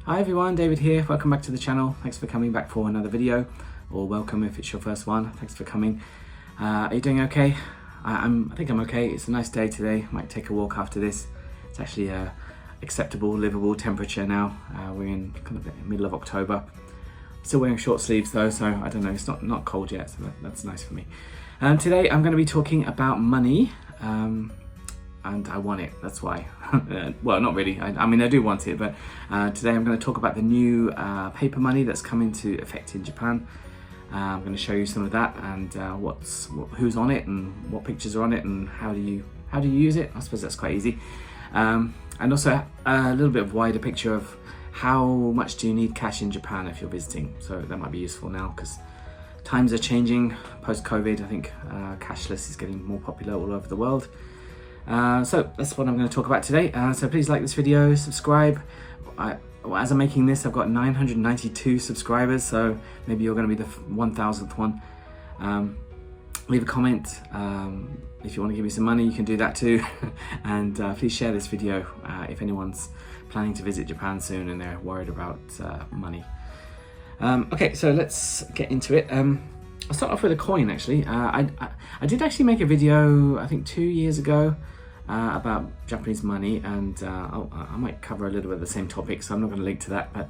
Hi everyone, David here. Welcome back to the channel. Thanks for coming back for another video, or welcome if it's your first one. Thanks for coming. Are you doing okay? I think I'm okay. It's a nice day today. Might take a walk after this. It's actually a acceptable, livable temperature now. We're in kind of the middle of October. Still wearing short sleeves though, so I don't know. It's not cold yet, so that's nice for me. Today I'm going to be talking about money. And I want it, that's why. Well, not really, I mean I do want it, but today I'm going to talk about the new paper money that's come into effect in Japan. I'm going to show you some of that and who's on it and what pictures are on it and how do you use it. I suppose that's quite easy. And also a little bit of wider picture of how much do you need cash in Japan if you're visiting. So that might be useful now because times are changing. Post-COVID, I think cashless is getting more popular all over the world. So that's what I'm going to talk about today. So please like this video, subscribe. As I'm making this, I've got 992 subscribers, so maybe you're going to be the 1000th one. Leave a comment. If you want to give me some money, you can do that too. And please share this video if anyone's planning to visit Japan soon and they're worried about money. Okay, so let's get into it. I'll start off with a coin actually. I did actually make a video, I think 2 years ago, about Japanese money, and I might cover a little bit of the same topic, so I'm not going to link to that, but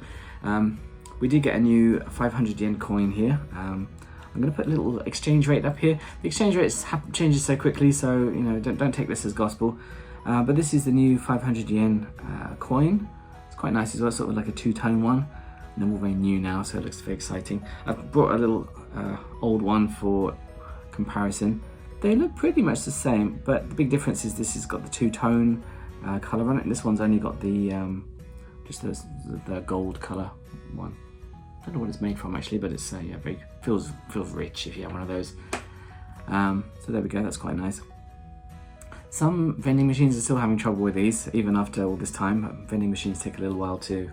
we did get a new 500 yen coin here. I'm going to put a little exchange rate up here. The exchange rate changes so quickly, so you know, don't take this as gospel. But this is the new 500 yen coin. It's quite nice as well, sort of like a two-tone one. And they're all very new now, so it looks very exciting. I've brought a little old one for comparison. They look pretty much the same, but the big difference is this has got the two-tone color on it, and this one's only got the just the gold color one. I don't know what it's made from actually, but it's yeah, very feels rich if you have one of those. So there we go. That's quite nice. Some vending machines are still having trouble with these, even after all this time. Vending machines take a little while to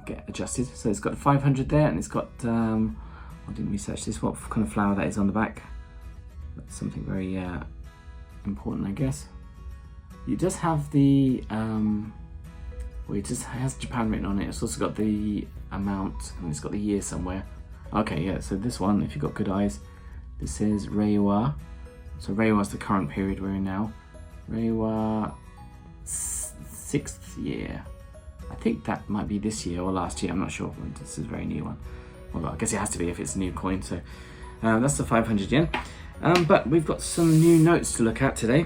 get adjusted. So it's got 500 there, and it's got I didn't research this, what kind of flower that is on the back. That's something very important, I guess. It does have the well, it just has Japan written on it. It's also got the amount, and it's got the year somewhere. Okay, yeah, so this one, if you've got good eyes, this says Reiwa. So Reiwa is the current period we're in now. Reiwa 6th year. I think that might be this year or last year, I'm not sure. This is a very new one. Well, I guess it has to be if it's a new coin. So that's the 500 yen. But we've got some new notes to look at today.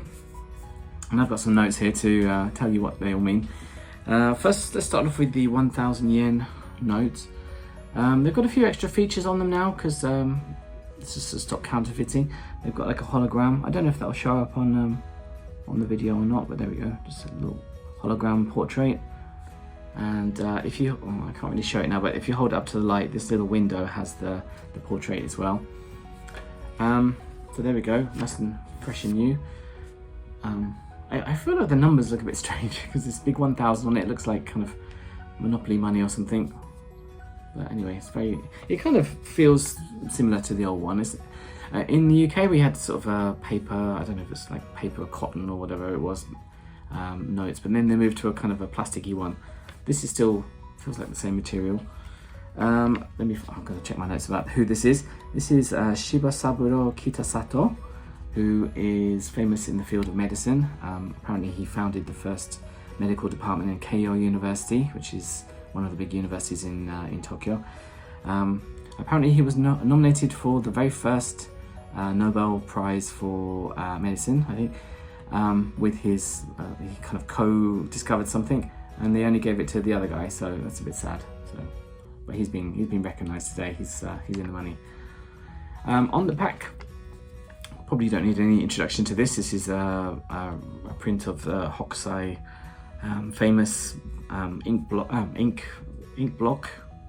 And I've got some notes here to tell you what they all mean. First, let's start off with the 1000 yen notes. They've got a few extra features on them now because this is to stop counterfeiting. They've got like a hologram. I don't know if that'll show up on the video or not, but there we go. Just a little hologram portrait. And if you, I can't really show it now, but if you hold it up to the light, this little window has the portrait as well. So there we go, nice and fresh and new. I feel like the numbers look a bit strange because this big 1000 on it looks like kind of Monopoly money or something. But anyway, it kind of feels similar to the old one. In the UK we had sort of a paper, I don't know if it's like paper or cotton or whatever it was, notes, but then they moved to a kind of a plasticky one. This is still feels like the same material. I'm going to check my notes about who this is. This is Shibasaburo Kitasato, who is famous in the field of medicine. Apparently he founded the first medical department in Keio University, which is one of the big universities in Tokyo. Apparently he was nominated for the very first Nobel Prize for medicine, I think, with his, he kind of co-discovered something, and they only gave it to the other guy, so that's a bit sad. So, but he's been recognised today. He's in the money. On the back, probably don't need any introduction to this. This is a print of the Hokusai famous ink block.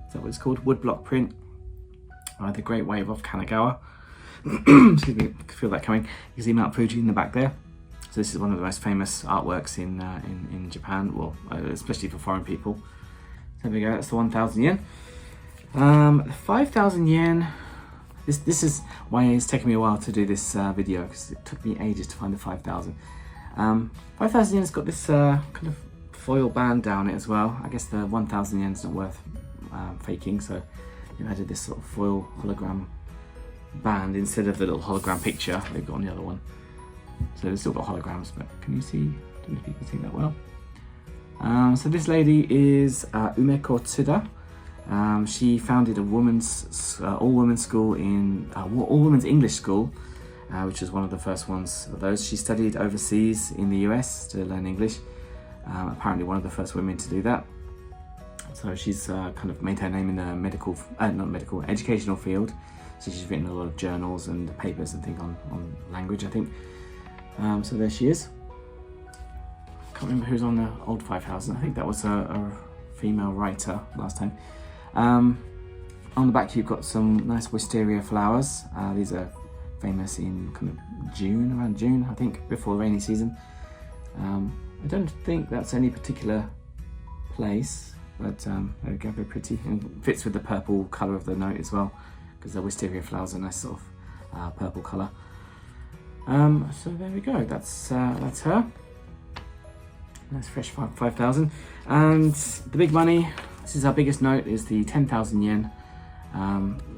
Is that what it's called? Wood block print. The Great Wave of Kanagawa. Excuse me, feel that coming. You can see Mount Fuji in the back there. So this is one of the most famous artworks in Japan, well, especially for foreign people. There we go, that's the 1000 yen. 5,000 yen, this is why it's taken me a while to do this video, because it took me ages to find the 5,000. 5,000 yen has got this kind of foil band down it as well. I guess the 1,000 yen's not worth faking, so they've added this sort of foil hologram band instead of the little hologram picture they've got on the other one. So they've still got holograms, but can you see? I don't know if you can see that well. So this lady is Umeko Tsuda. She founded a all-women's school in all-women's English school, which was one of the first ones of those. She studied overseas in the US to learn English. Apparently one of the first women to do that. So she's kind of made her name in the educational field. So she's written a lot of journals and papers and things on language, I think. So there she is. Can't remember who's on the old 5000. I think that was a female writer last time. On the back you've got some nice wisteria flowers. These are famous in kind of around June, I think, before the rainy season. I don't think that's any particular place, but there we go, very pretty, and fits with the purple colour of the note as well, because the wisteria flowers are a nice sort of purple colour. So there we go, that's her. Nice fresh 5,000. And the big money, this is our biggest note, is the 10,000 yen,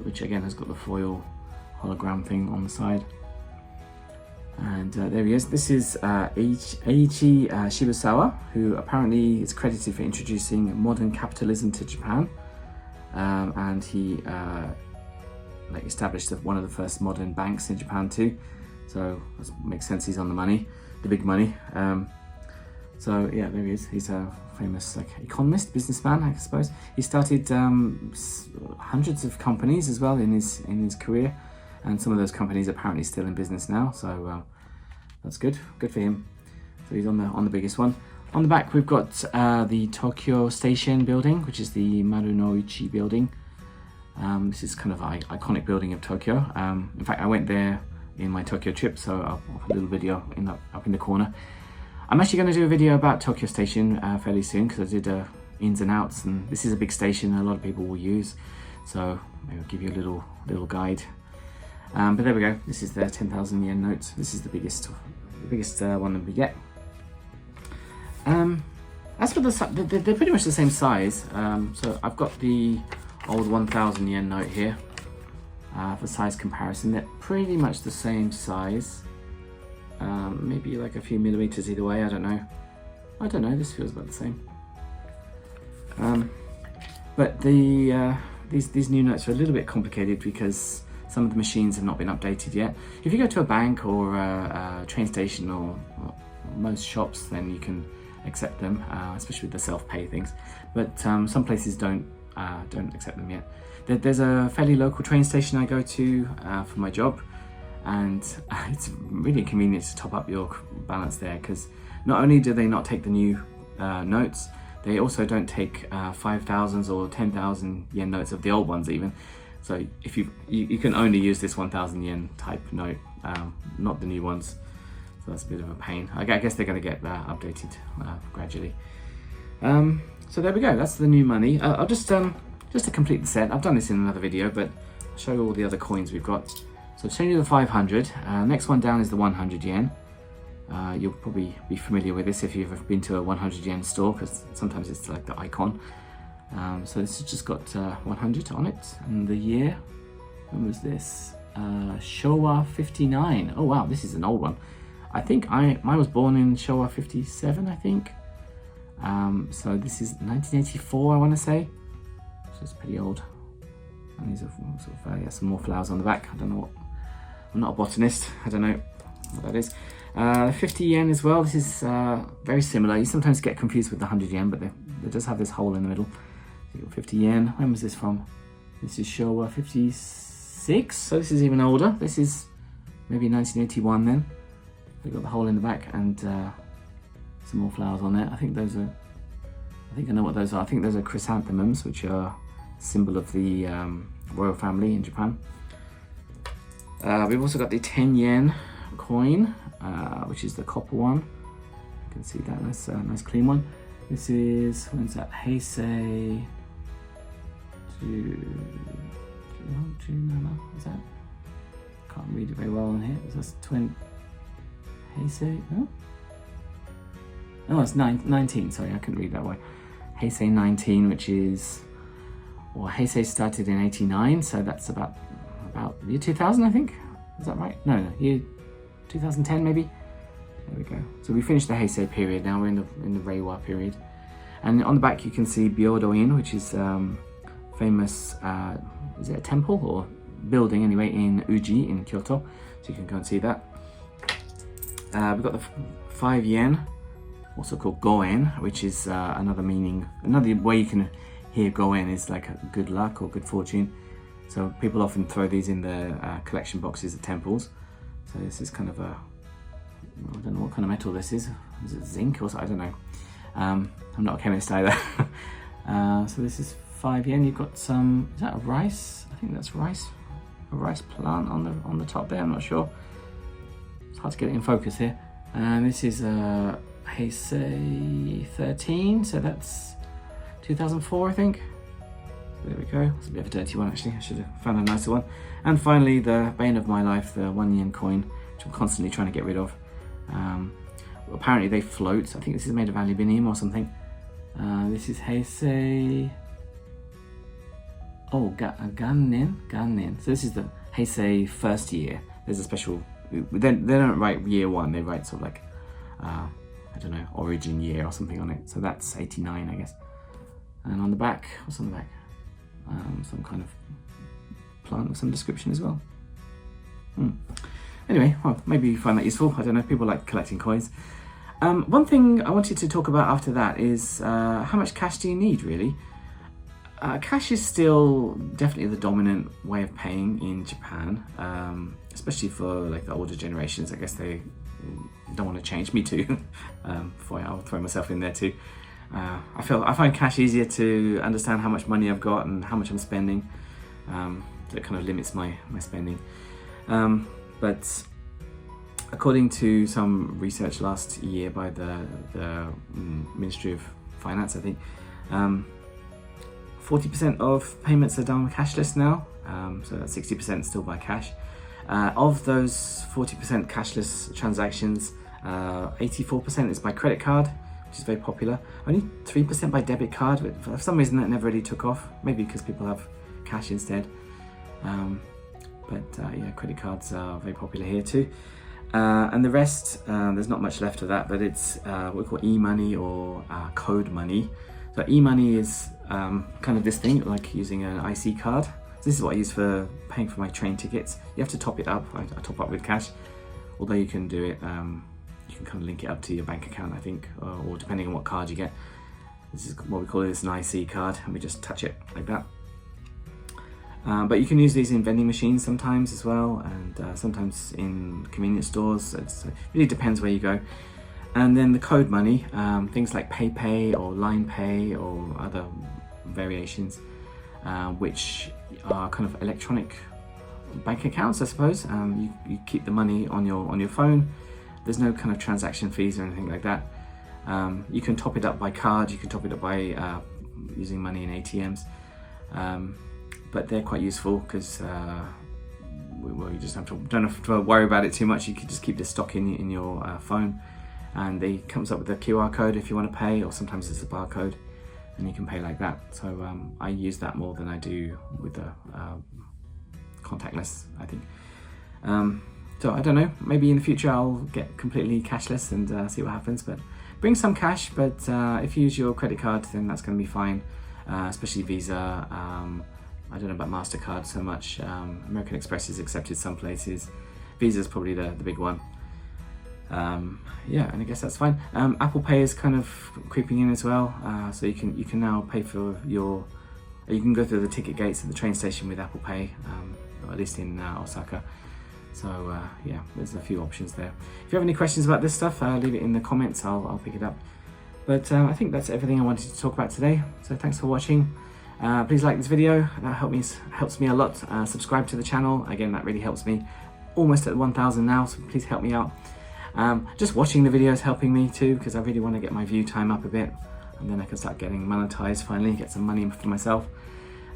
which again has got the foil hologram thing on the side. And there he is. This is Eiichi Shibusawa, who apparently is credited for introducing modern capitalism to Japan. And he established one of the first modern banks in Japan too. So that makes sense, he's on the money, the big money. So yeah, there he is. He's a famous economist, businessman, I suppose. He started hundreds of companies as well in his career, and some of those companies are apparently still in business now. So that's good for him. So he's on the biggest one. On the back we've got the Tokyo Station building, which is the Marunouchi building. This is kind of an iconic building of Tokyo. In fact, I went there in my Tokyo trip, so I'll put a little video up in the corner. I'm actually going to do a video about Tokyo Station fairly soon, because I did ins and outs, and this is a big station a lot of people will use, so maybe I'll give you a little guide. But there we go, this is the 10,000 yen note. This is the biggest one that we get. As for they're pretty much the same size. So I've got the old 1,000 yen note here for size comparison. They're pretty much the same size. Maybe like a few millimeters either way, I don't know, this feels about the same. But these new notes are a little bit complicated because some of the machines have not been updated yet. If you go to a bank or a train station or most shops, then you can accept them, especially with the self-pay things. But some places don't accept them yet. There's a fairly local train station I go to for my job, and it's really inconvenient to top up your balance there, because not only do they not take the new notes, they also don't take 5,000s or 10,000 yen notes of the old ones even. So if you can only use this 1,000 yen type note, not the new ones. So that's a bit of a pain. I guess they're going to get updated gradually. So there we go, that's the new money. I'll just to complete the set, I've done this in another video, but I'll show you all the other coins we've got. So I've shown you the 500, next one down is the 100 yen. You'll probably be familiar with this if you've ever been to a 100 yen store, because sometimes it's like the icon. So this has just got 100 on it, and the year, when was this? Showa 59. Oh wow, this is an old one. I think I was born in Showa 57, I think. So this is 1984, I want to say. So it's pretty old. And these are sort of, yeah, some more flowers on the back. I don't know what, I'm not a botanist, I don't know what that is. 50 yen as well, this is very similar. You sometimes get confused with the 100 yen, but it does have this hole in the middle. So you've got 50 yen, when was this from? This is Showa 56, so this is even older. This is maybe 1981 then. They've got the hole in the back and some more flowers on there. I think I know what those are. I think those are chrysanthemums, which are a symbol of the royal family in Japan. We've also got the 10 yen coin, which is the copper one. You can see that, nice clean one. This is, when's that? Heisei is that? Can't read it very well on here. Is that 20? Heisei? No? Oh, it's 19, sorry, I couldn't read that way. Heisei 19, which is, well, Heisei started in 89, so that's about year 2000, I think. Is that right? No, year 2010 maybe. There we go. So we finished the Heisei period. Now we're in the Reiwa period. And on the back you can see Byodo-in, which is famous. Is it a temple or building anyway in Uji in Kyoto? So you can go and see that. We've got the 5 yen, also called Goen, which is another way you can hear Goen is like good luck or good fortune. So people often throw these in the collection boxes at temples. So this is kind of I don't know what kind of metal this is. Is it zinc or something? I don't know. I'm not a chemist either. So this is 5 yen. You've got some, is that a rice? I think that's rice. A rice plant on the top there, I'm not sure. It's hard to get it in focus here. And this is Heisei 13, so that's 2004, I think. There we go. It's a bit of a dirty one actually. I should have found a nicer one. And finally, the bane of my life, the 1 yen coin, which I'm constantly trying to get rid of. Apparently they float. I think this is made of aluminium or something. This is Heisei. Oh, Gannen. So this is the Heisei first year. There's a special. They don't write year 1. They write sort of like I don't know, origin year or something on it. So that's 89, I guess. And on the back, what's on the back? Some kind of plant with some description as well. Anyway, well, maybe you find that useful. I don't know, people like collecting coins. One thing I wanted to talk about after that is how much cash do you need, really? Cash is still definitely the dominant way of paying in Japan, especially for like the older generations. I guess they don't want to change. Me too. I'll throw myself in there too. I find cash easier to understand how much money I've got and how much I'm spending. That kind of limits my spending. But according to some research last year by the Ministry of Finance, I think 40% of payments are done cashless now. So that's 60% still by cash. Of those 40% cashless transactions, 84% is by credit card, which is very popular. Only 3% by debit card, but for some reason that never really took off. Maybe because people have cash instead. Yeah, credit cards are very popular here too. And the rest, there's not much left of that, but it's what we call e-money or code money. So e-money is kind of this thing, like using an IC card. So this is what I use for paying for my train tickets. You have to top it up. I top up with cash, although you can do it, you can kind of link it up to your bank account, I think, or depending on what card you get. This is what we call an IC card, and we just touch it like that. But you can use these in vending machines sometimes as well, and sometimes in convenience stores. It really depends where you go. And then the code money, things like PayPay or Line Pay or other variations, which are kind of electronic bank accounts, I suppose. You keep the money on your phone. There's no kind of transaction fees or anything like that. You can top it up by card. You can top it up by using money in ATMs. But they're quite useful because you just don't have to worry about it too much. You can just keep the stock in your phone, and it comes up with a QR code if you want to pay, or sometimes it's a barcode, and you can pay like that. So I use that more than I do with the contactless, I think. So I don't know, maybe in the future I'll get completely cashless and see what happens, but bring some cash. But if you use your credit card, then that's going to be fine, especially Visa. I don't know about MasterCard so much. American Express is accepted some places. Visa is probably the big one. Yeah, and I guess that's fine. Apple Pay is kind of creeping in as well. So you can now pay for you can go through the ticket gates at the train station with Apple Pay, or at least in Osaka. So yeah, there's a few options there. If you have any questions about this stuff, leave it in the comments. I'll pick it up. But I think that's everything I wanted to talk about today. So thanks for watching. Please like this video, that helps me a lot. Subscribe to the channel, again that really helps me. Almost at 1,000 now, so please help me out. Just watching the video is helping me too, because I really want to get my view time up a bit, and then I can start getting monetized finally, get some money for myself.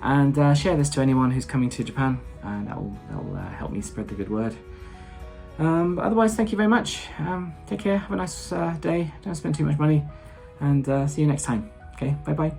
And share this to anyone who's coming to Japan, and that will help me spread the good word. But otherwise, thank you very much. Take care, have a nice day, don't spend too much money, and see you next time. Okay, bye bye.